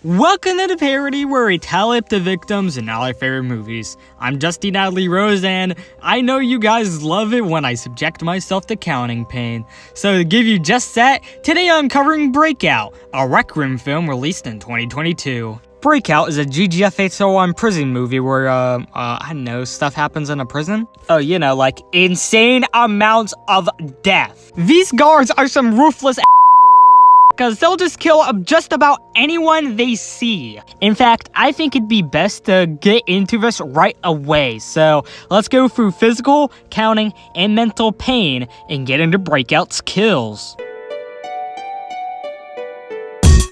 Welcome to the parody where we tally up the victims in all our favorite movies. I'm Justy Natalie Rose, and I know you guys love it when I subject myself to counting pain. So to give you just that, today I'm covering Breakout, a Rec Room film released in 2022. Breakout is a GGF801 prison movie where, I don't know, stuff happens in a prison? Oh, you know, like insane amounts of death. These guards are some ruthless because they'll just kill just about anyone they see. In fact, I think it'd be best to get into this right away. So let's go through physical, counting, and mental pain and get into Breakout's kills.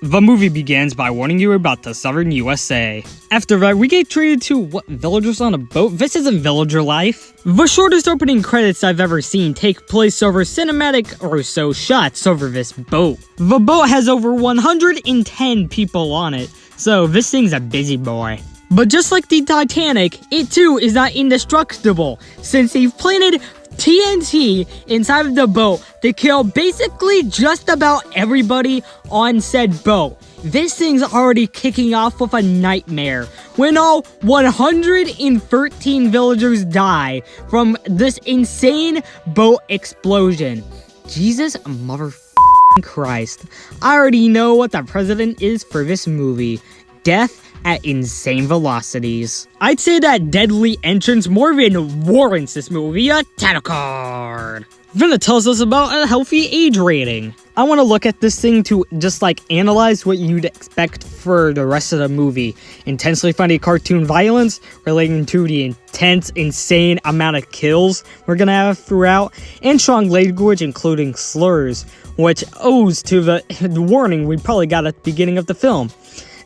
The movie begins by warning you about the southern USA. After that, we get treated to villagers on a boat? This isn't villager life. The shortest opening credits I've ever seen take place over cinematic or so shots over this boat. The boat has over 110 people on it, so this thing's a busy boy. But just like the Titanic, it too is not indestructible, since they've planted TNT inside of the boat to kill basically just about everybody on said boat. This thing's already kicking off with a nightmare when all 113 villagers die from this insane boat explosion. Jesus motherfucking Christ. I already know what the precedent is for this movie. Death at insane velocities. I'd say that deadly entrance more than warrants this movie a title card. Then it tells us about a healthy age rating. I want to look at this thing to just analyze what you'd expect for the rest of the movie. Intensely funny cartoon violence relating to the intense, insane amount of kills we're gonna have throughout, and strong language including slurs, which owes to the warning we probably got at the beginning of the film.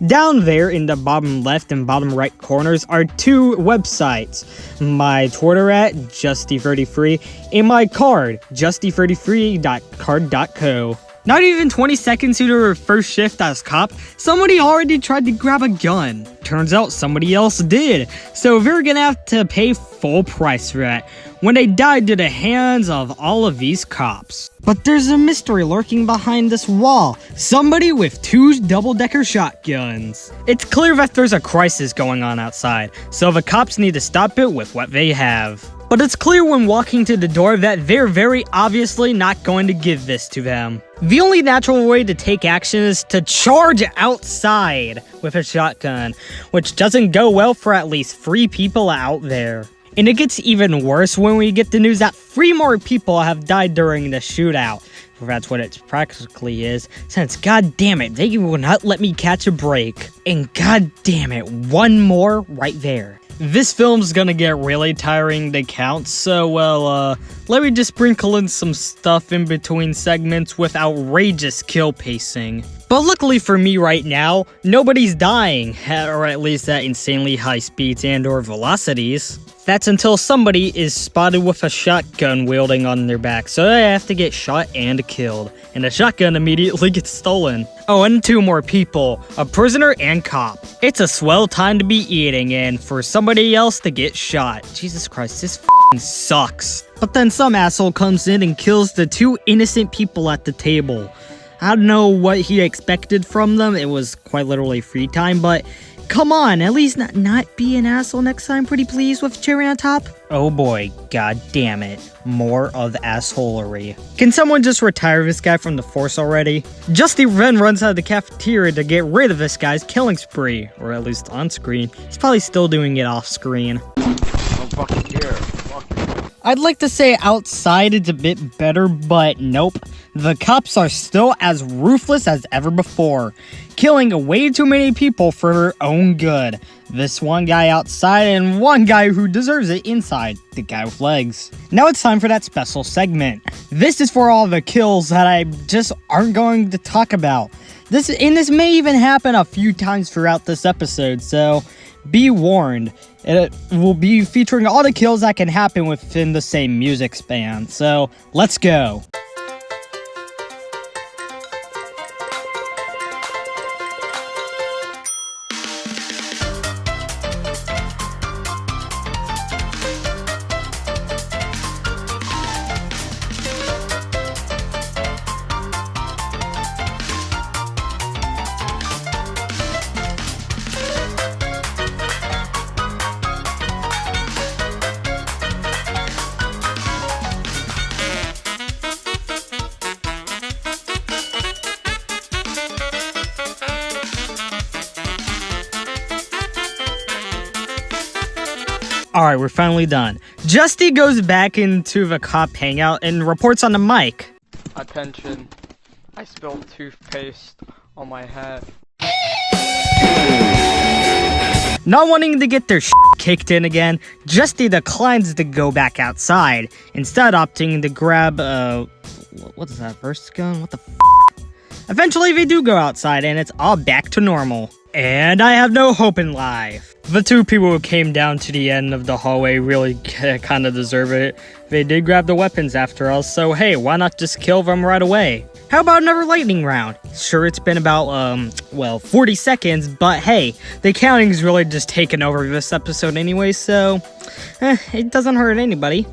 Down there in the bottom left and bottom right corners are two websites. My Twitter at Justy33 and my card, Justy33.card.co. Not even 20 seconds into her first shift as cop, somebody already tried to grab a gun. Turns out somebody else did, so they're gonna have to pay full price for that when they died to the hands of all of these cops. But there's a mystery lurking behind this wall. Somebody with two double-decker shotguns. It's clear that there's a crisis going on outside, so the cops need to stop it with what they have. But it's clear when walking to the door that they're very obviously not going to give this to them. The only natural way to take action is to charge outside with a shotgun, which doesn't go well for at least 3 people out there. And it gets even worse when we get the news that 3 more people have died during the shootout. Well, that's what it practically is, since god damn it, they will not let me catch a break. And god damn it, one more right there. This film's gonna get really tiring to count, so let me just sprinkle in some stuff in between segments with outrageous kill pacing. But luckily for me right now, nobody's dying, or at least at insanely high speeds and or velocities. That's until somebody is spotted with a shotgun wielding on their back, so they have to get shot and killed, and the shotgun immediately gets stolen. Oh, and 2 more people, a prisoner and cop. It's a swell time to be eating and for somebody else to get shot. Jesus Christ, this f***ing sucks. But then some asshole comes in and kills the 2 innocent people at the table. I don't know what he expected from them, it was quite literally free time, but come on, at least not be an asshole next time, pretty please, with cherry on top. Oh boy, god damn it. More of assholery. Can someone just retire this guy from the force already? Justy then runs out of the cafeteria to get rid of this guy's killing spree, or at least on screen. He's probably still doing it off screen. I don't fucking care. Fuck you. I'd like to say outside it's a bit better, but nope. The cops are still as ruthless as ever before, killing way too many people for their own good. This one guy outside and one guy who deserves it inside, the guy with legs. Now it's time for that special segment. This is for all the kills that I just aren't going to talk about. This may even happen a few times throughout this episode, so be warned. It will be featuring all the kills that can happen within the same music span, so let's go. Alright, we're finally done. Justy goes back into the cop hangout and reports on the mic. Attention, I spilled toothpaste on my hat. Not wanting to get their kicked in again, Justy declines to go back outside, instead opting to grab, what is that, burst gun? What the Eventually they do go outside and it's all back to normal. And I have no hope in life. The two people who came down to the end of the hallway really kind of deserve it. They did grab the weapons after all, so hey, why not just kill them right away? How about another lightning round? Sure, it's been about, 40 seconds, but hey, the counting's really just taken over this episode anyway, so, it doesn't hurt anybody.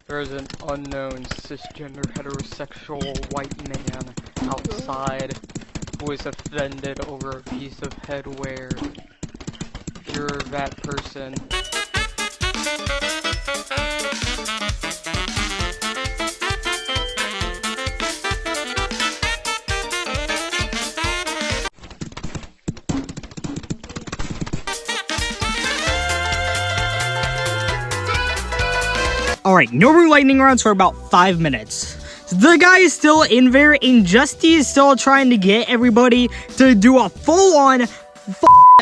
There's an unknown cisgender heterosexual white man outside who is offended over a piece of headwear. You're that person. Alright, no more lightning rounds for about 5 minutes. The guy is still in there, and Justy is still trying to get everybody to do a full-on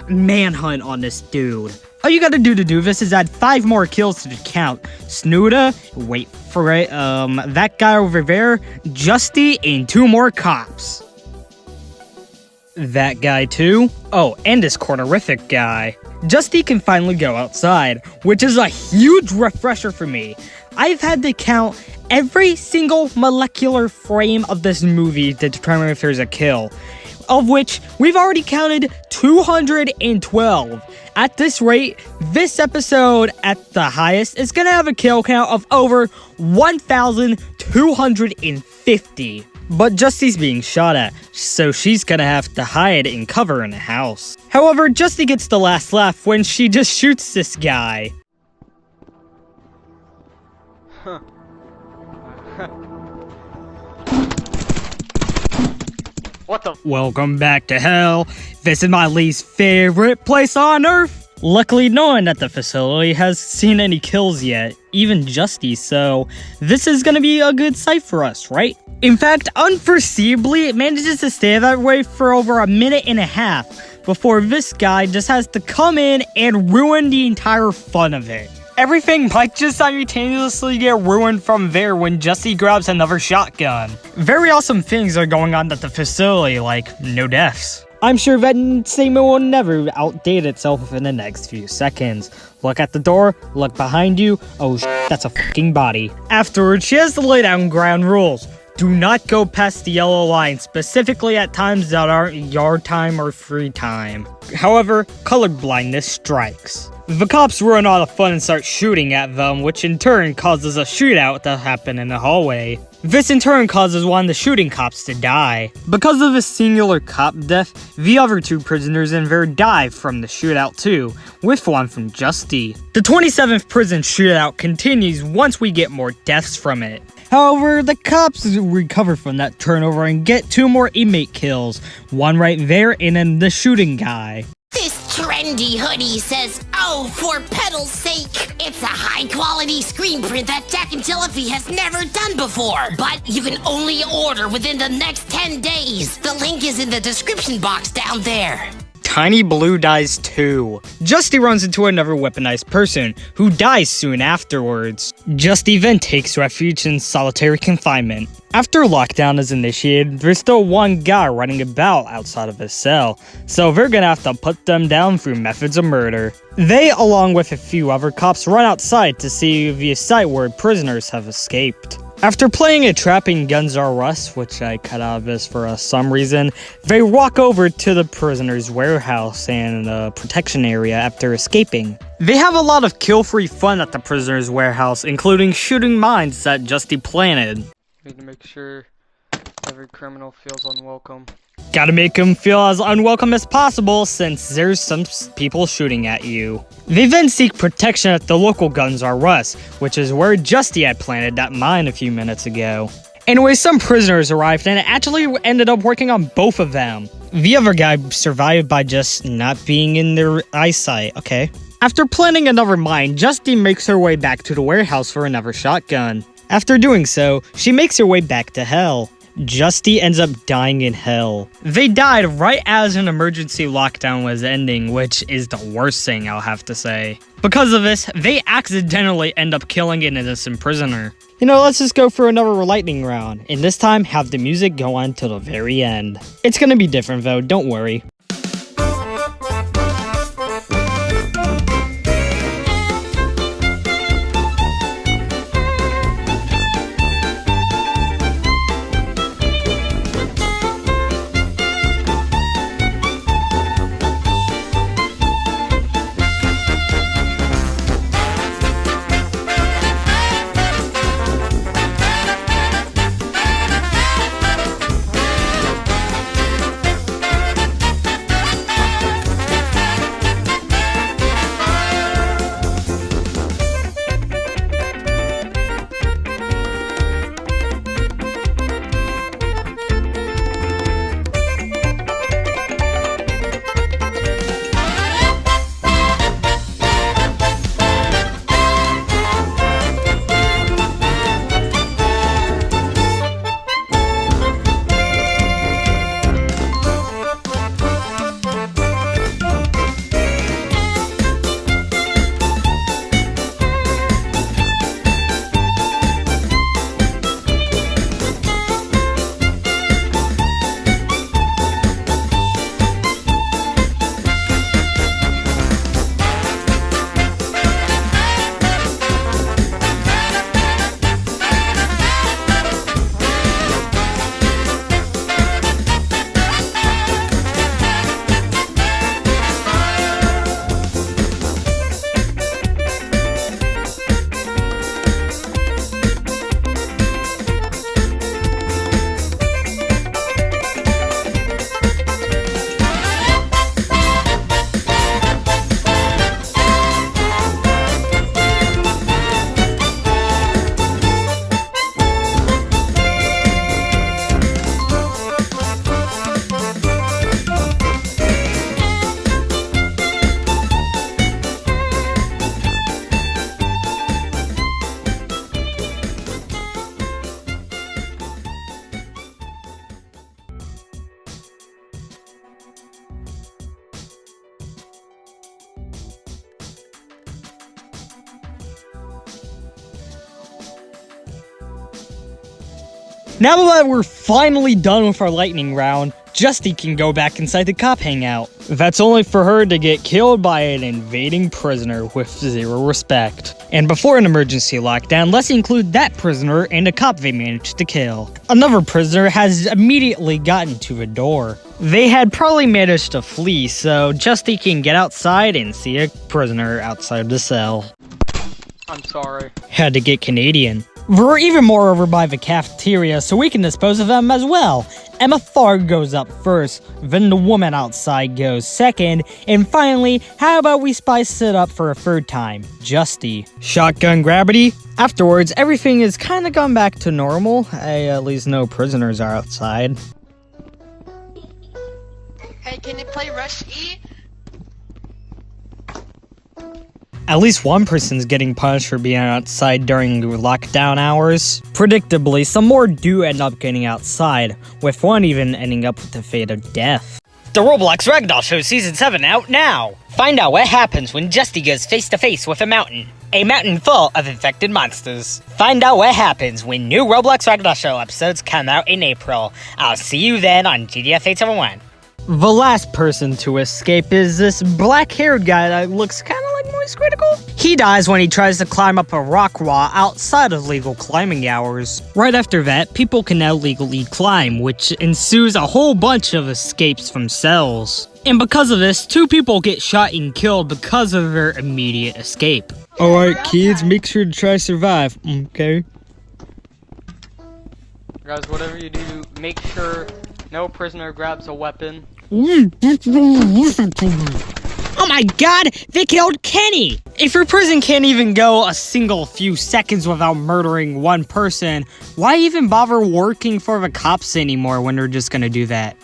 manhunt on this dude. All you gotta do to do this is add 5 more kills to the count. Snooda, wait for it, that guy over there, Justy, and 2 more cops. That guy too. Oh, and this cornerific guy. Justy can finally go outside, which is a huge refresher for me. I've had to count every single molecular frame of this movie to determine if there's a kill, of which we've already counted 212. At this rate, this episode at the highest is gonna have a kill count of over 1,250. But Justy's being shot at, so she's gonna have to hide and cover in a house. However, Justy gets the last laugh when she just shoots this guy. What the? Welcome back to hell. This is my least favorite place on earth. Luckily, no one at the facility has seen any kills yet, even Justy, so this is gonna be a good sight for us, right? In fact, unforeseeably, it manages to stay that way for over a minute and a half before this guy just has to come in and ruin the entire fun of it. Everything might just simultaneously get ruined from there when Justy grabs another shotgun. Very awesome things are going on at the facility, like no deaths. I'm sure that statement will never outdate itself in the next few seconds. Look at the door, look behind you, oh that's a fucking body. Afterwards, she has to lay down ground rules. Do not go past the yellow line, specifically at times that aren't yard time or free time. However, colorblindness strikes. The cops run out of fun and start shooting at them, which in turn causes a shootout to happen in the hallway. This in turn causes one of the shooting cops to die. Because of this singular cop death, the other 2 prisoners in there die from the shootout too, with one from Justy. The 27th prison shootout continues once we get more deaths from it. However, the cops recover from that turnover and get 2 more inmate kills, one right there and then the shooting guy. This trendy hoodie says, "Oh, for pedal's sake." It's a high-quality screen print that Jack and Jillaby has never done before. But you can only order within the next 10 days. The link is in the description box down there. Tiny Blue dies too. Justy runs into another weaponized person, who dies soon afterwards. Justy then takes refuge in solitary confinement. After lockdown is initiated, there's still one guy running about outside of his cell, so they're gonna have to put them down through methods of murder. They, along with a few other cops, run outside to see the site where prisoners have escaped. After playing a trap in Guns R' Us, which I cut out of this for some reason, they walk over to the prisoner's warehouse and protection area after escaping. They have a lot of kill-free fun at the prisoner's warehouse, including shooting mines that Justy planted. Need to make sure every criminal feels unwelcome. Gotta make them feel as unwelcome as possible since there's some people shooting at you. They then seek protection at the local Guns R' Us, which is where Justy had planted that mine a few minutes ago. Anyway, some prisoners arrived and it actually ended up working on both of them. The other guy survived by just not being in their eyesight, okay. After planting another mine, Justy makes her way back to the warehouse for another shotgun. After doing so, she makes her way back to hell. Justy ends up dying in hell. They died right as an emergency lockdown was ending, which is the worst thing I'll have to say. Because of this, they accidentally end up killing an innocent prisoner. You know, let's just go for another lightning round, and this time have the music go on till the very end. It's gonna be different though, don't worry. Now that we're finally done with our lightning round, Justy can go back inside the cop hangout. That's only for her to get killed by an invading prisoner with zero respect. And before an emergency lockdown, let's include that prisoner and a cop they managed to kill. Another prisoner has immediately gotten to the door. They had probably managed to flee, so Justy can get outside and see a prisoner outside the cell. I'm sorry. Had to get Canadian. We're even more over by the cafeteria, so we can dispose of them as well. Emma Farr goes up first, then the woman outside goes second, and finally, how about we spice it up for a third time? Justy. Shotgun gravity. Afterwards, everything is kinda gone back to normal. At least no prisoners are outside. Hey, can you play Rush E? At least one person's getting punished for being outside during lockdown hours. Predictably, some more do end up getting outside, with one even ending up with the fate of death. The Roblox Ragdoll Show Season 7 out now! Find out what happens when Justy goes face to face with a mountain full of infected monsters. Find out what happens when new Roblox Ragdoll Show episodes come out in April. I'll see you then on GDF 871. The last person to escape is this black-haired guy that looks kinda like moist critical? He dies when he tries to climb up a rock wall outside of legal climbing hours. Right after that, people can now legally climb, which ensues a whole bunch of escapes from cells. And because of this, 2 people get shot and killed because of their immediate escape. Alright kids, make sure to try to survive, okay? Guys, whatever you do, make sure no prisoner grabs a weapon. Oh my god, they killed Kenny! If your prison can't even go a single few seconds without murdering 1 person, why even bother working for the cops anymore when they're just gonna do that?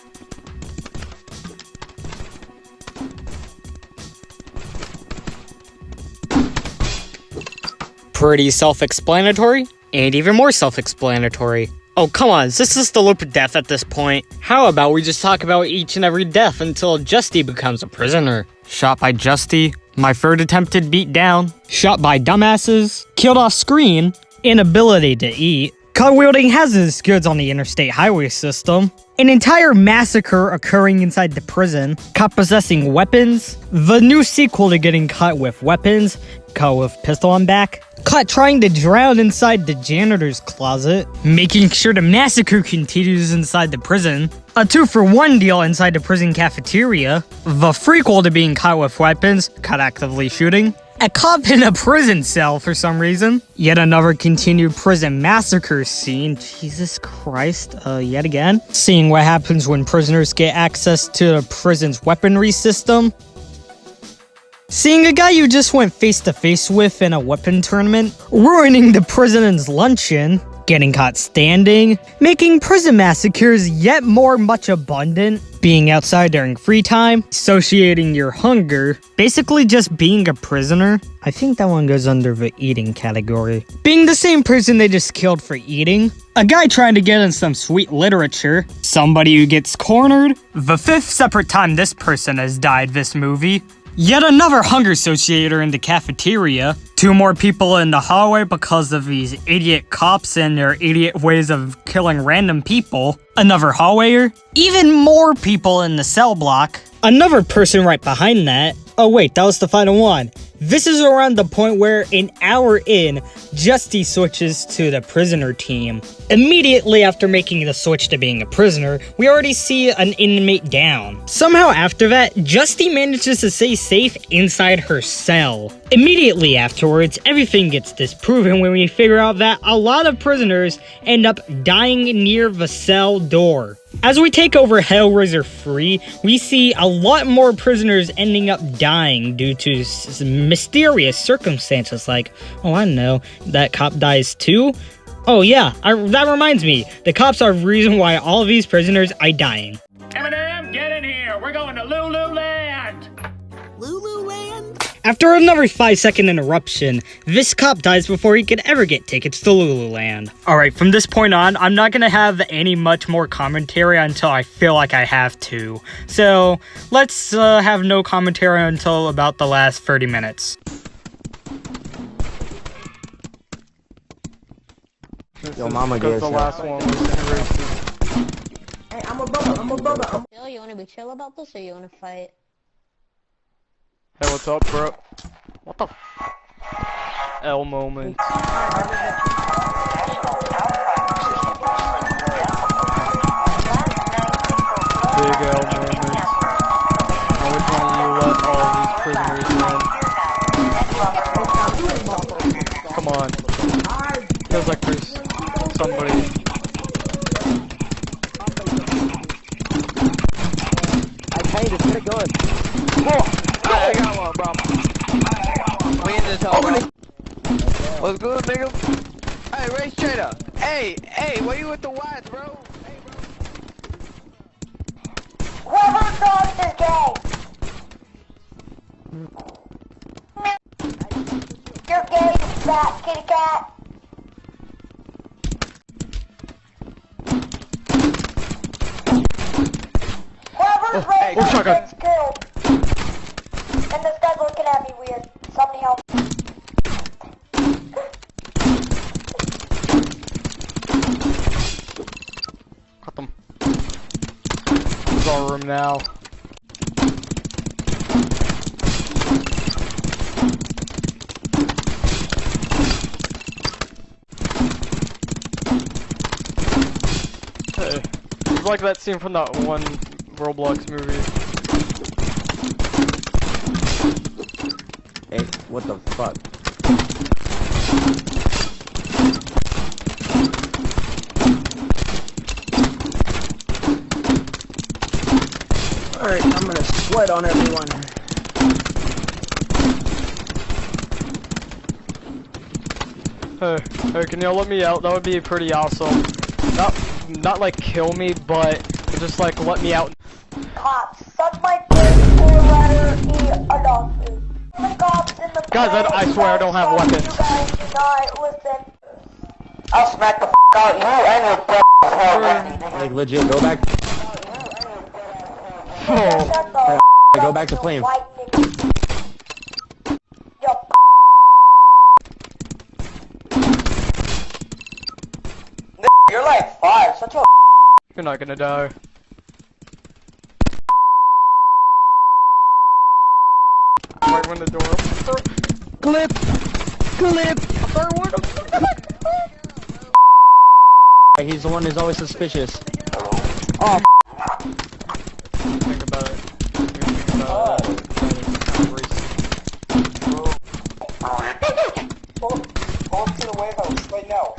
Pretty self-explanatory, and even more self-explanatory. Oh, come on, this is the loop of death at this point. How about we just talk about each and every death until Justy becomes a prisoner? Shot by Justy, my 3rd attempted beat down, shot by dumbasses, killed off screen, inability to eat, caught wielding hazardous goods on the interstate highway system, an entire massacre occurring inside the prison, caught possessing weapons, the new sequel to getting caught with weapons, caught with pistol on back, caught trying to drown inside the janitor's closet, making sure the massacre continues inside the prison, a 2-for-1 deal inside the prison cafeteria, the prequel to being caught with weapons, caught actively shooting, a cop in a prison cell for some reason, yet another continued prison massacre scene, Jesus Christ, yet again, seeing what happens when prisoners get access to the prison's weaponry system, seeing a guy you just went face-to-face with in a weapon tournament, ruining the prison's luncheon, getting caught standing, making prison massacres yet more much abundant, being outside during free time, associating your hunger, basically just being a prisoner. I think that one goes under the eating category. Being the same person they just killed for eating, a guy trying to get in some sweet literature, somebody who gets cornered, the 5th separate time this person has died this movie, yet another hunger associator in the cafeteria, 2 more people in the hallway because of these idiot cops and their idiot ways of killing random people, another hallwayer, even more people in the cell block, another person right behind that. Oh wait, that was the final one. This is around the point where, an hour in, Justy switches to the prisoner team. Immediately after making the switch to being a prisoner, we already see an inmate down. Somehow after that, Justy manages to stay safe inside her cell. Immediately afterwards, everything gets disproven when we figure out that a lot of prisoners end up dying near the cell door. As we take over Hellraiser 3, we see a lot more prisoners ending up dying due to mysterious circumstances like, oh I know, that cop dies too? Oh yeah, that reminds me, the cops are the reason why all of these prisoners are dying. Eminem, get in here, we're going to Lululand! Lululand? After another 5-second interruption, this cop dies before he could ever get tickets to Lululand. Alright, from this point on, I'm not gonna have any much more commentary until I feel like I have to. So, let's have no commentary until about the last 30 minutes. Yo, mama gets the last one was interesting. Hey, I'm a brother. Chill, you wanna be chill about this or you wanna fight? Hey, what's up, bro? What the L moment. Big L moment. Now which one you let all these prisoners in? Come on. Feels like there's somebody. I paid it, get it going. Whoa! I got one, bro. We in this hell, bro. What's good, nigga? Hey, race trader. Hey, where you with the whites, bro? Hey, bro. Whoever thought is gay! You're gay, you fat kitty cat! Whoever's Hey, raped shotgun. is killed! And this guy's looking at me weird. Somebody help. Cut them. Who's our room now? like that scene from that one Roblox movie. Hey, what the fuck? Alright, I'm gonna sweat on everyone. Hey, can y'all let me out? That would be pretty awesome. Not like kill me, but just like let me out. Cops, suck my dick or rather eat a dog food. The cops in the Guys, I swear I don't have weapons. You guys do not listen. I'll smack the f out you and your breath. Like legit, go back. Oh. Shut the Go back to playing. white nigga. Yo, You're like 5, such a You're not gonna die. Right when the door opens. clip. He's the one who's always suspicious. Oh. Think about it. Think about it. Go to the warehouse right now.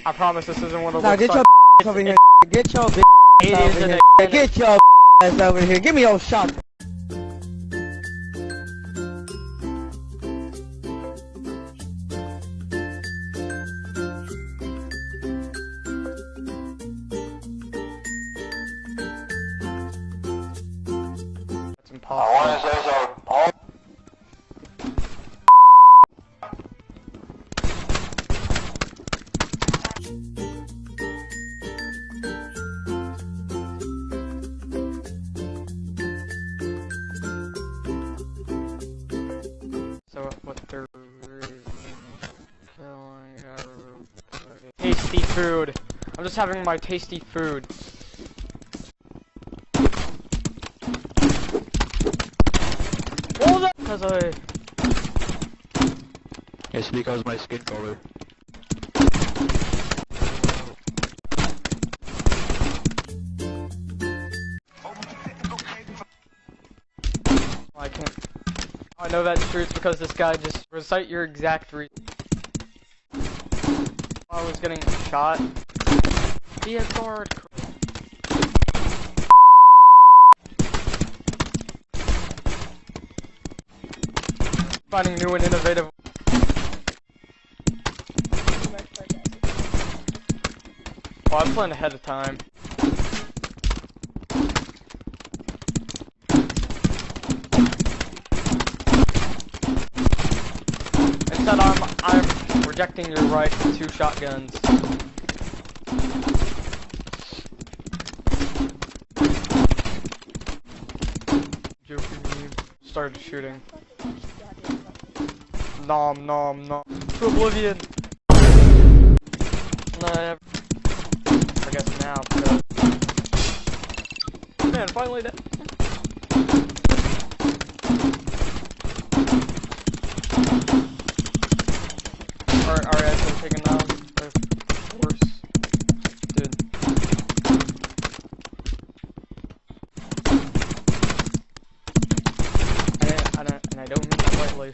I promise this isn't one of Now those. get your over here. Get your It over isn't here. a- Get your ass over here. Give me your shot. That's impossible. So what they're tasty food. I'm just having my tasty food. What was that? Because It's because my skin color. I can't. I know that's true. It's because this guy just recite your exact reason. I was getting shot. Be a guard. Finding new and innovative. Oh, I planned ahead of time. Instead, I'm rejecting your right to 2 shotguns. Started shooting. Nom nom nom. To oblivion. Nah, I guess now. Because... Man, finally dead. Alright, so taking down. Of course. Dude. And I don't mean it lightly.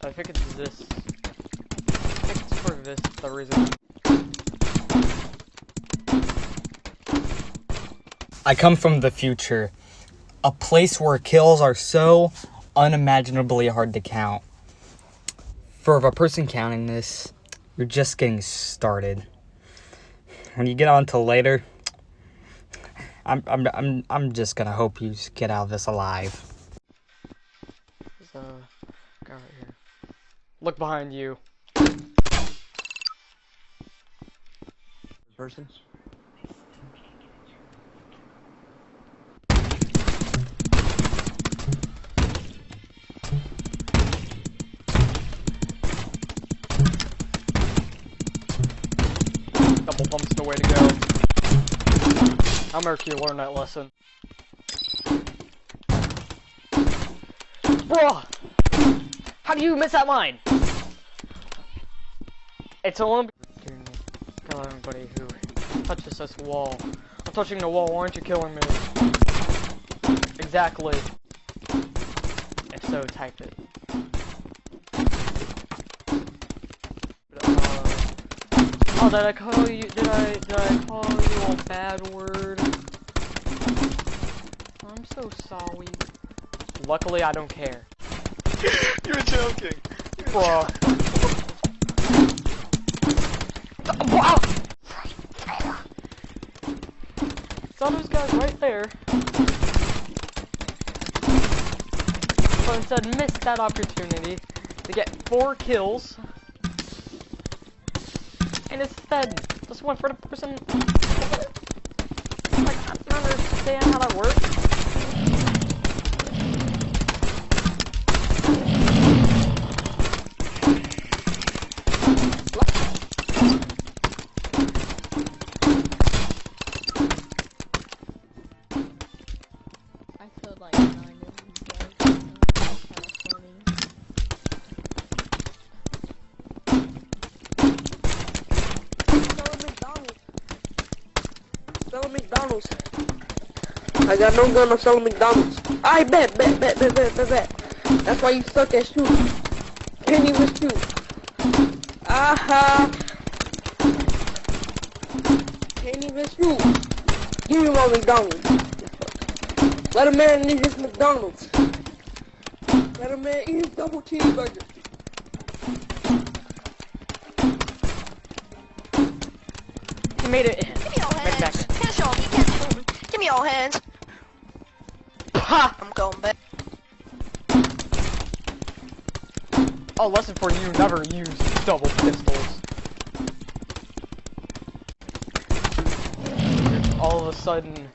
I think it's this. I think it's for this, the reason. I come from the future, a place where kills are so unimaginably hard to count. For a person counting this, you're just getting started. When you get on to later, I'm just gonna hope you just get out of this alive. There's a guy right here. Look behind you. Person. Double pump's the way to go. I'll make you learn that lesson. Bruh! How do you miss that line? It's only kill everybody who touches this wall. I'm touching the wall, why aren't you killing me? Exactly. If so, type it. Oh, did I call you? Did I call you a bad word? I'm so sorry. Luckily, I don't care. You're joking. Bro. Wow. Saw those guys right there. So instead, missed that opportunity to get 4 kills. And instead, just went for the person. Like, I don't understand how that works. I feel like 9 of you guys are kind of funny. Selling McDonald's. I got no gun, I'm selling McDonald's. I bet. That's why you suck at shooting. Can't even shoot. Aha. Can't even shoot. Give me my McDonald's. Let a man eat his McDonald's. Let a man eat his double cheeseburger. He made it in. Give me your Right back. hands. Can't show me. Can't show me. Give me your hands. Ha! I'm going back. Oh, lesson for you, never use double pistols. All of a sudden,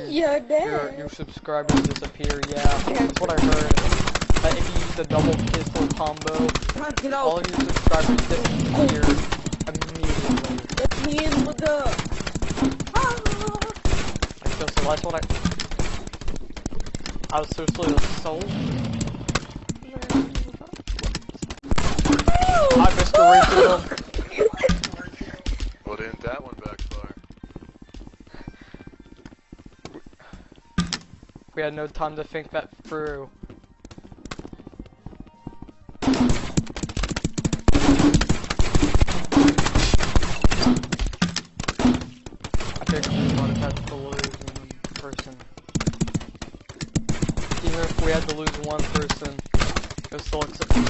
You're dead. your subscribers disappear, yeah. That's what I heard. That if you use a double pistol combo, Get all out. of your subscribers disappear immediately. Let me in with the... Like, so that's what I was seriously sold. Hi, Mr. Racism. Well, didn't that one backfire? We had no time to think that through. I think we would have had to lose one person. Even if we had to lose one person, it was still acceptable.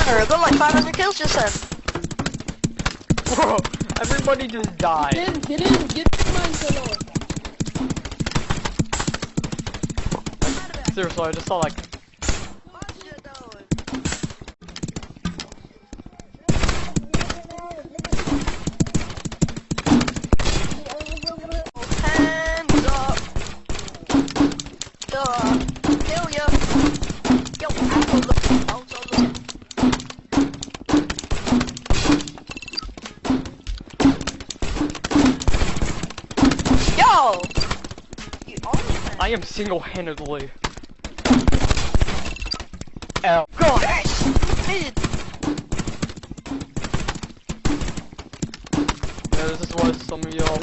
I got like 500 kills just then. Bro, everybody just died. Get in, get mine on. Seriously, I just saw like... Hands up. Kill ya. Yo, I'm looking. Yo! You only I am single-handedly... Ow. God! Yeah, this is what some of y'all...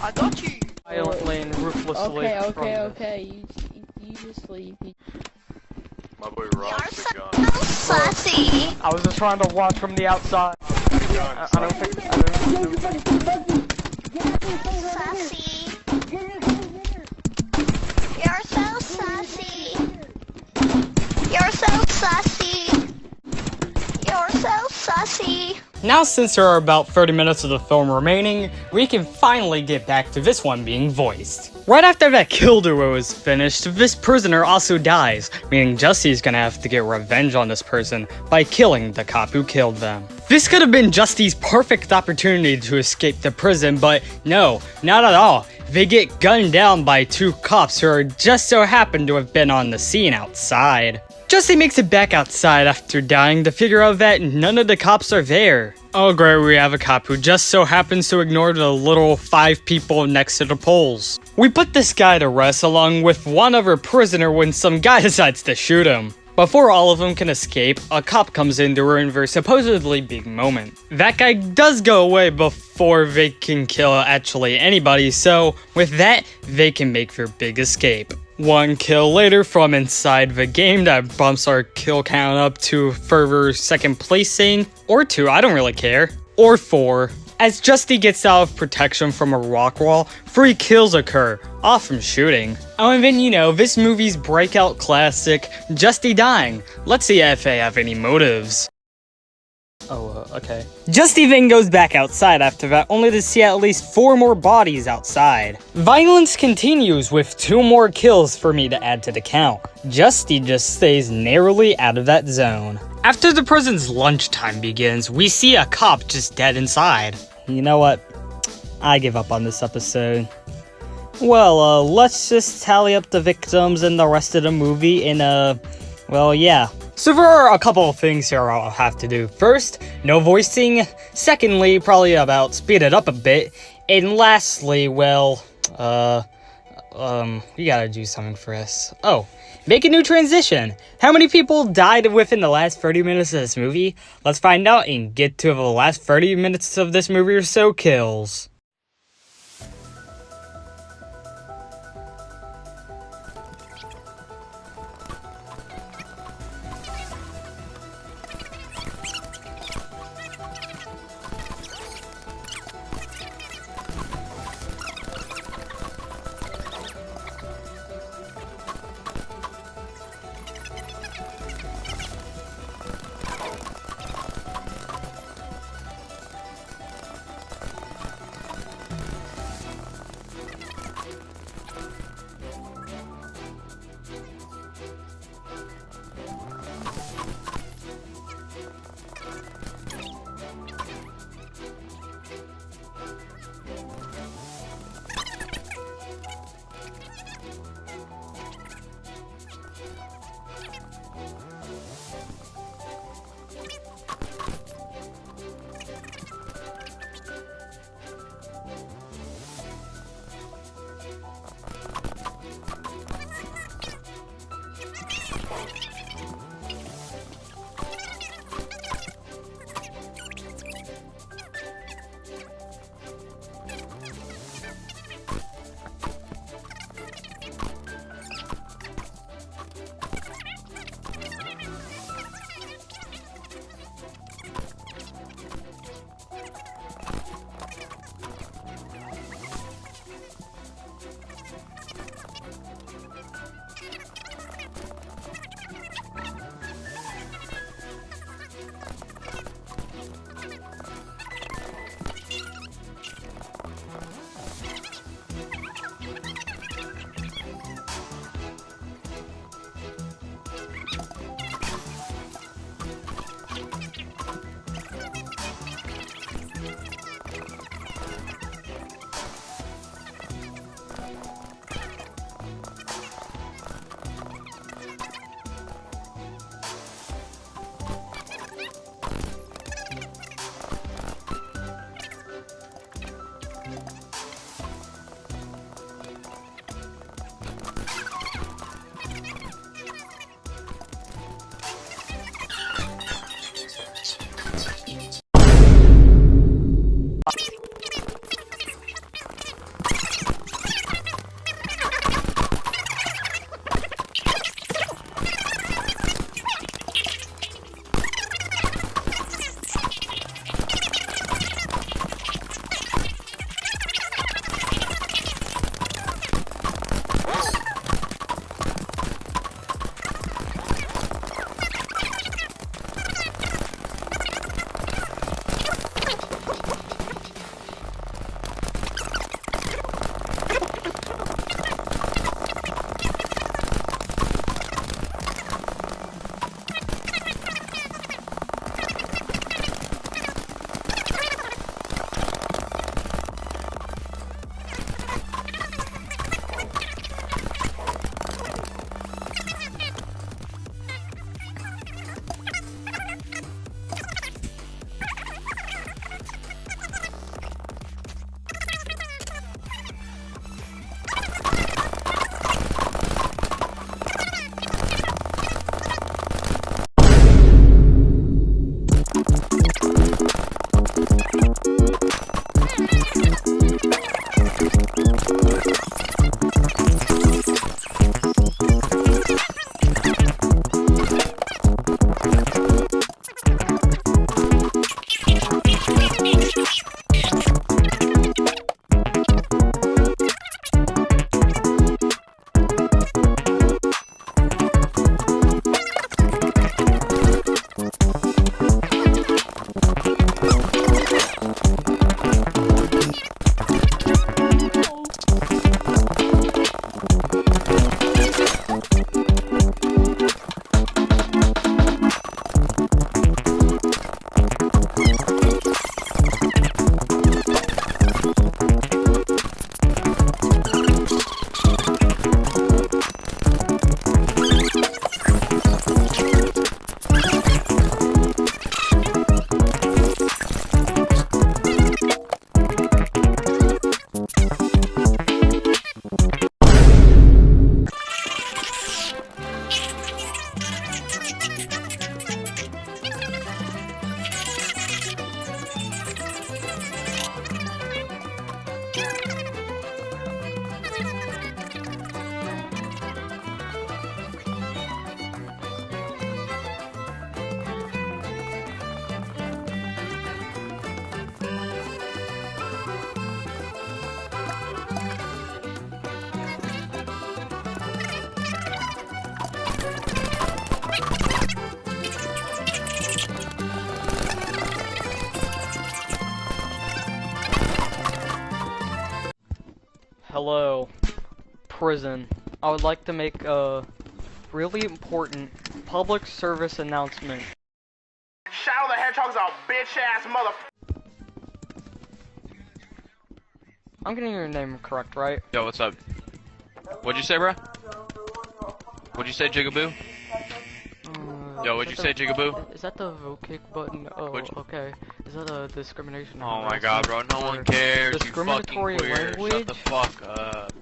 I got you. violently and ruthlessly from this. Okay. You just leave. My boy You're Rob's so the gun. sassy. I was just trying to watch from the outside. I don't think... Sassy. You're so sassy. You're so sassy. You're so sassy. Now since there are about 30 minutes of the film remaining, we can finally get back to this one being voiced. Right after that kill duo is finished, this prisoner also dies, meaning Justy's gonna have to get revenge on this person by killing the cop who killed them. This could have been Justy's perfect opportunity to escape the prison, but no, not at all. they get gunned down by 2 cops who are just so happen to have been on the scene outside. Justy makes it back outside after dying to figure out that none of the cops are there. Oh great, we have a cop who just so happens to ignore the little 5 people next to the poles. We put this guy to rest along with one other prisoner when some guy decides to shoot him. Before all of them can escape, a cop comes in to ruin their supposedly big moment. That guy does go away before they can kill actually anybody, so with that, they can make their big escape. 1 kill later from inside the game that bumps our kill count up to further second placing, or 2, I don't really care, or 4. As Justy gets out of protection from a rock wall, 3 kills occur, all from shooting. Oh, and then you know, this movie's breakout classic, Justy dying. Let's see if they have any motives. Okay. Justy then goes back outside after that, only to see at least 4 more bodies outside. Violence continues with 2 more kills for me to add to the count. Justy just stays narrowly out of that zone. After the prison's lunchtime begins, we see a cop just dead inside. You know what? I give up on this episode. Well, let's just tally up the victims and the rest of the movie in well, yeah. So there are a couple of things here I'll have to do. First, no voicing. Secondly, probably about speed it up a bit. And lastly, well, we gotta do something for this. Oh, make a new transition. How many people died within the last 30 minutes of this movie? Let's find out and get to the last 30 minutes of this movie or so kills. Hello, prison. I would like to make a really important public service announcement. Shadow the Hedgehog's a bitch-ass mother. I'm getting your name correct, right? Yo, what's up? What'd you say, bro? What'd you say, Jigaboo? Yo, what'd you say, Jigaboo? Is that the vote kick button? Oh, okay. Is that a discrimination? Oh my god, bro, no one cares, you fucking Discriminatory queer. language? Shut the fuck up.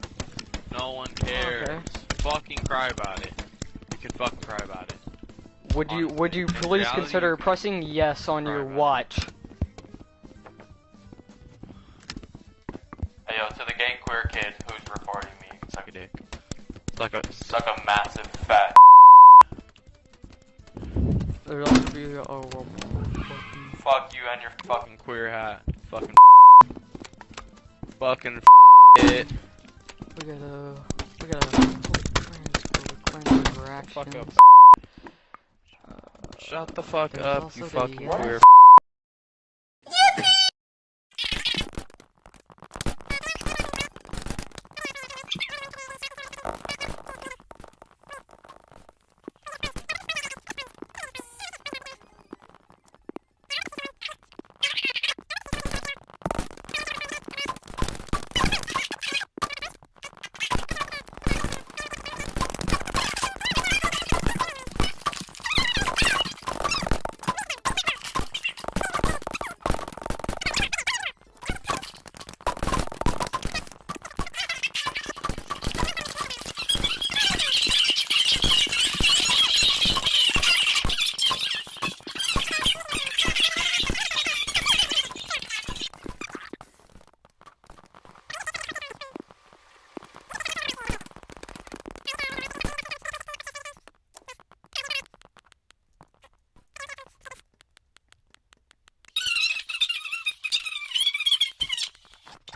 No one cares. Okay. Fucking cry about it. You can fucking cry about it. Would you please reality, consider pressing yes on your watch? Hey yo, to the gay queer kid who's reporting me, suck a dick. Suck a massive fat. There'd also be Fuck you and your fucking queer hat. Fucking it. We gotta claim interaction. Fuck up. Shut the fuck up, you fucking queer.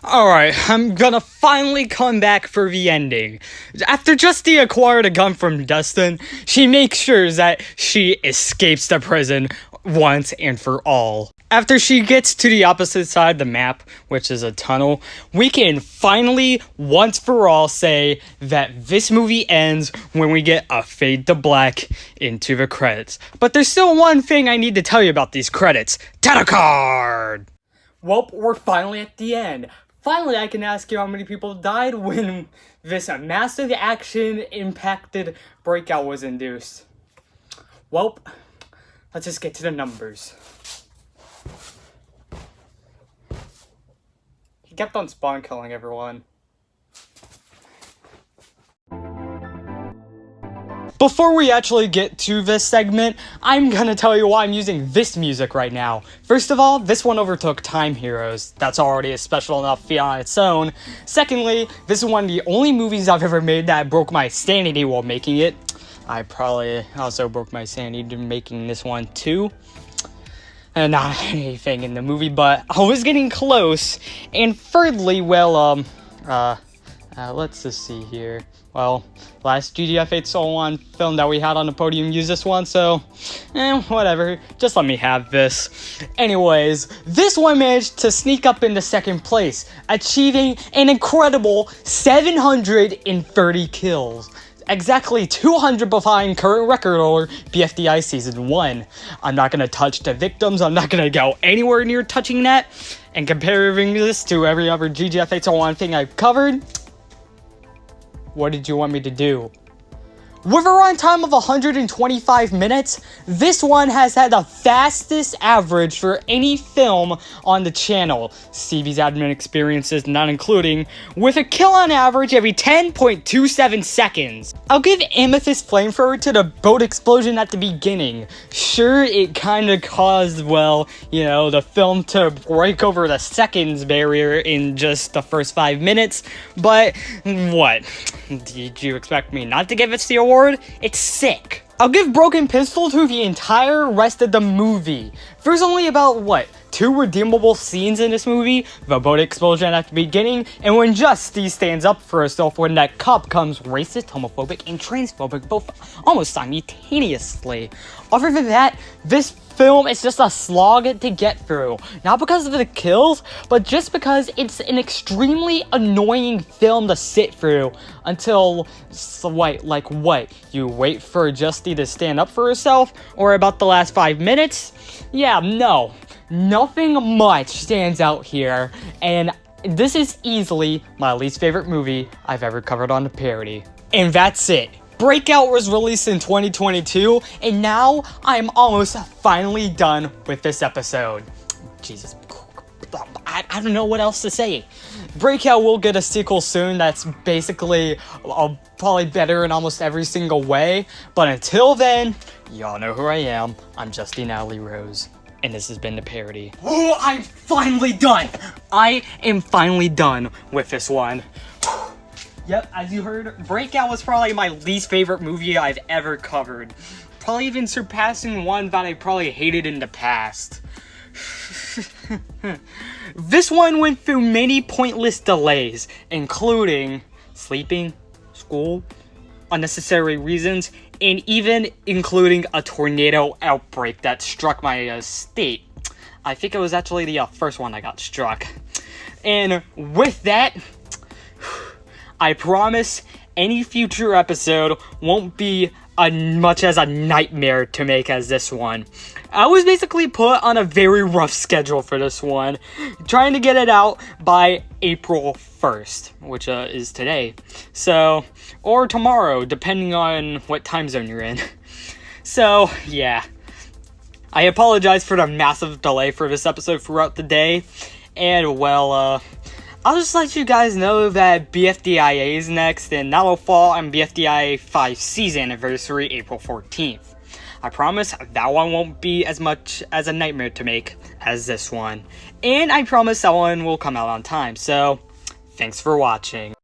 Alright, I'm gonna finally come back for the ending. After Justy acquired a gun from Dustin, she makes sure that she escapes the prison once and for all. After she gets to the opposite side of the map, which is a tunnel, we can finally, once for all, say that this movie ends when we get a fade to black into the credits. But there's still one thing I need to tell you about these credits. Title card! Well, we're finally at the end. Finally, I can ask you how many people died when this massive action-impacted breakout was induced. Well, let's just get to the numbers. He kept on spawn killing everyone. Before we actually get to this segment, I'm gonna tell you why I'm using this music right now. First of all, this one overtook Time Heroes. That's already a special enough feat on its own. Secondly, this is one of the only movies I've ever made that broke my sanity while making it. I probably also broke my sanity making this one too. And not anything in the movie, but I was getting close. And thirdly, well, let's just see here. Well, last GDF8 Soul 1 film that we had on the podium used this one, so, whatever. Just let me have this. Anyways, this one managed to sneak up into second place, achieving an incredible 730 kills. Exactly 200 behind current record holder BFDI Season 1. I'm not going to touch the victims, I'm not going to go anywhere near touching that. And comparing this to every other GGF8 Soul 1 thing I've covered, what did you want me to do? With a runtime of 125 minutes, this one has had the fastest average for any film on the channel, CB's admin experiences not including, with a kill on average every 10.27 seconds. I'll give Amethyst Flamethrower to the boat explosion at the beginning. Sure, it kinda caused, well, you know, the film to break over the seconds barrier in just the first 5 minutes, but what? Did you expect me not to give it the award? It's sick. I'll give Broken Pistol to the entire rest of the movie. There's only about, what, two redeemable scenes in this movie: the boat explosion at the beginning, and when Justy stands up for herself when that cop comes racist, homophobic, and transphobic both almost simultaneously. Other than that, this film is just a slog to get through. Not because of the kills, but just because it's an extremely annoying film to sit through until, what? You wait for Justy to stand up for herself? Or about the last 5 minutes? Yeah, no. Nothing much stands out here, and this is easily my least favorite movie I've ever covered on the parody. And that's it. Breakout was released in 2022, and now I'm almost finally done with this episode. Jesus, I don't know what else to say. Breakout will get a sequel soon that's basically probably better in almost every single way, but until then, y'all know who I am. I'm Justy Natalie Rose, and this has been the parody. Oh, I'm finally done! I am finally done with this one. Yep, as you heard, Breakout was probably my least favorite movie I've ever covered. Probably even surpassing one that I probably hated in the past. This one went through many pointless delays, including sleeping, school, unnecessary reasons, and even including a tornado outbreak that struck my state. I think it was actually the first one that got struck. And with that, I promise any future episode won't be as much as a nightmare to make as this one. I was basically put on a very rough schedule for this one, trying to get it out by April 1st, which is today. So, or tomorrow, depending on what time zone you're in. So, yeah. I apologize for the massive delay for this episode throughout the day, and well, I'll just let you guys know that BFDIA is next, and that will fall on BFDIA 5C's anniversary, April 14th. I promise that one won't be as much as a nightmare to make as this one. And I promise that one will come out on time, so thanks for watching.